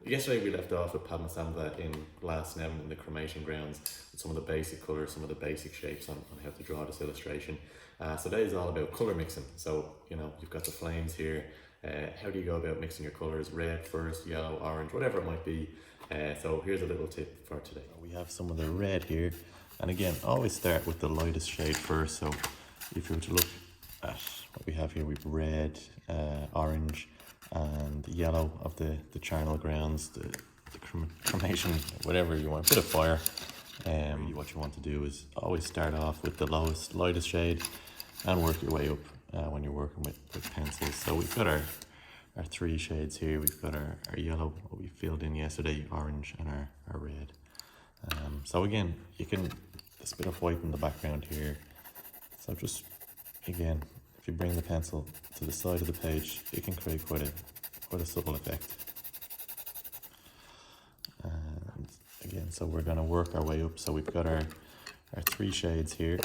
Yesterday we left off with Padmasambavha in Glasnevin in the cremation grounds, with some of the basic colours, some of the basic shapes on how to draw this illustration. So today is all about colour mixing. So, you've got the flames here. How do you go about mixing your colours? Red first, yellow, orange, whatever it might be. So here's a little tip for today. We have some of the red here. And again, always start with the lightest shade first. So if you were to look at what we have here, we've red, orange, and yellow of the charnel grounds, the cremation, whatever you want, a bit of fire. Really what you want to do is always start off with the lightest shade and work your way up when you're working with pencils. So we've got our three shades here. We've got our yellow, what we filled in yesterday, orange, and our red. So again, there's a bit of white in the background here. So just, again, if you bring the pencil to the side of the page, it can create quite a subtle effect. And again, so we're going to work our way up. So we've got our three shades here.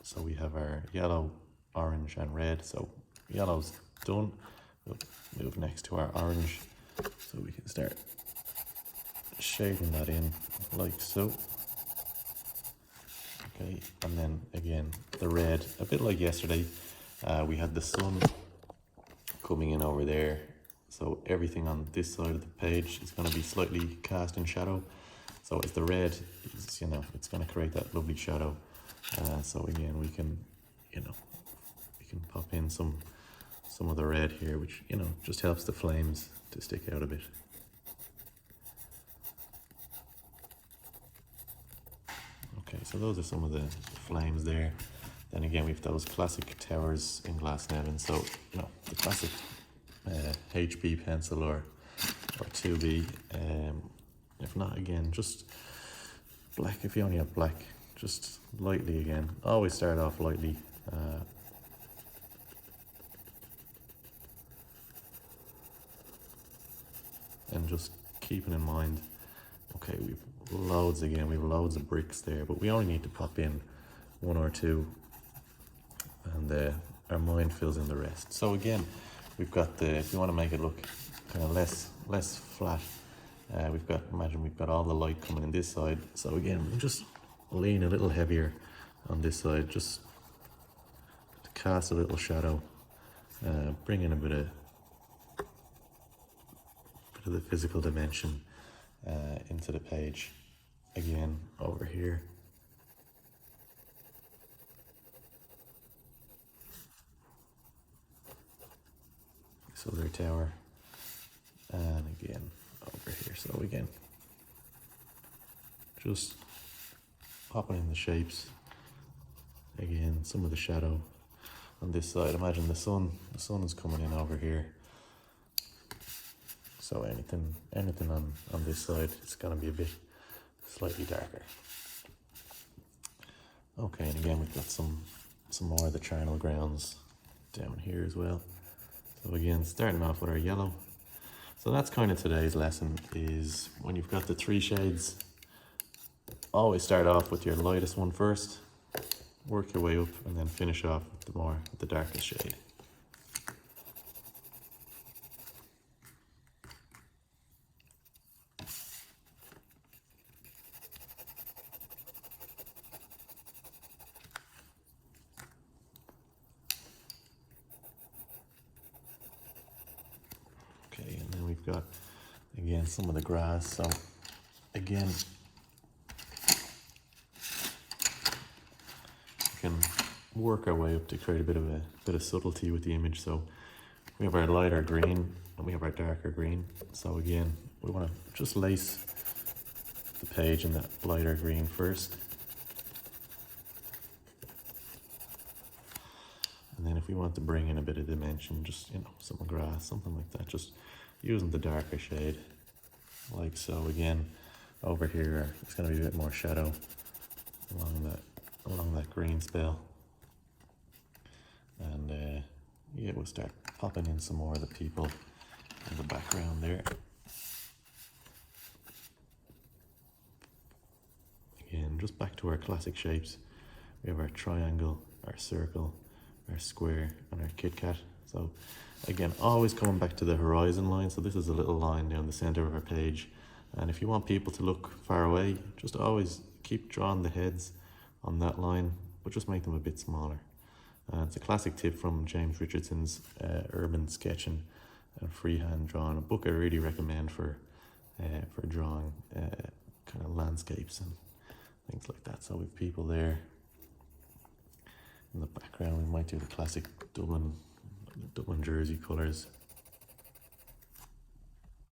So we have our yellow, orange, and red. So yellow's done. We'll move next to our orange, so we can start shading that in like so. Okay, and then again, the red, a bit like yesterday, we had the sun coming in over there. So everything on this side of the page is going to be slightly cast in shadow. So as the red is, it's going to create that lovely shadow. So again, we can pop in some of the red here, which, just helps the flames to stick out a bit. Okay, so those are some of the flames there. Then again, we've those classic towers in Glasnevin. So, the classic HB pencil or 2B. If not, again, just black. If you only have black, just lightly again. Always start off lightly. And just keeping in mind, okay, we've loads of bricks there, but we only need to pop in one or two, and our mind fills in the rest. So again, we've got if you want to make it look kind of less flat, imagine we've got all the light coming in this side. So again, we'll just lean a little heavier on this side, just to cast a little shadow, bring in a bit of the physical dimension into the page. Again, over here. So their tower, and again over here. So again, just popping in the shapes. Again, some of the shadow on this side. Imagine the sun is coming in over here. So anything on this side, it's going to be a bit slightly darker. Okay, and again, we've got some more of the charnel grounds down here as well. So again, starting off with our yellow. So that's kind of today's lesson, is when you've got the three shades, always start off with your lightest one first, work your way up, and then finish off with the darkest shade. Okay, and then we've got, again, some of the grass. So again, we can work our way up to create a bit of subtlety with the image. So we have our lighter green and we have our darker green. So again, we want to just lace the page in that lighter green first. And then if we want to bring in a bit of dimension, just, some grass, something like that, just using the darker shade, like so. Again, over here, it's going to be a bit more shadow along that green spell. And yeah, we'll start popping in some more of the people in the background there. Again, just back to our classic shapes. We have our triangle, our circle, our square, and our Kit Kat. So again, always coming back to the horizon line. So this is a little line down the center of our page. And if you want people to look far away, just always keep drawing the heads on that line, but just make them a bit smaller. It's a classic tip from James Richardson's Urban Sketching and Freehand Drawing, a book I really recommend for drawing kind of landscapes and things like that. So with people there in the background, we might do the classic Dublin jersey colours.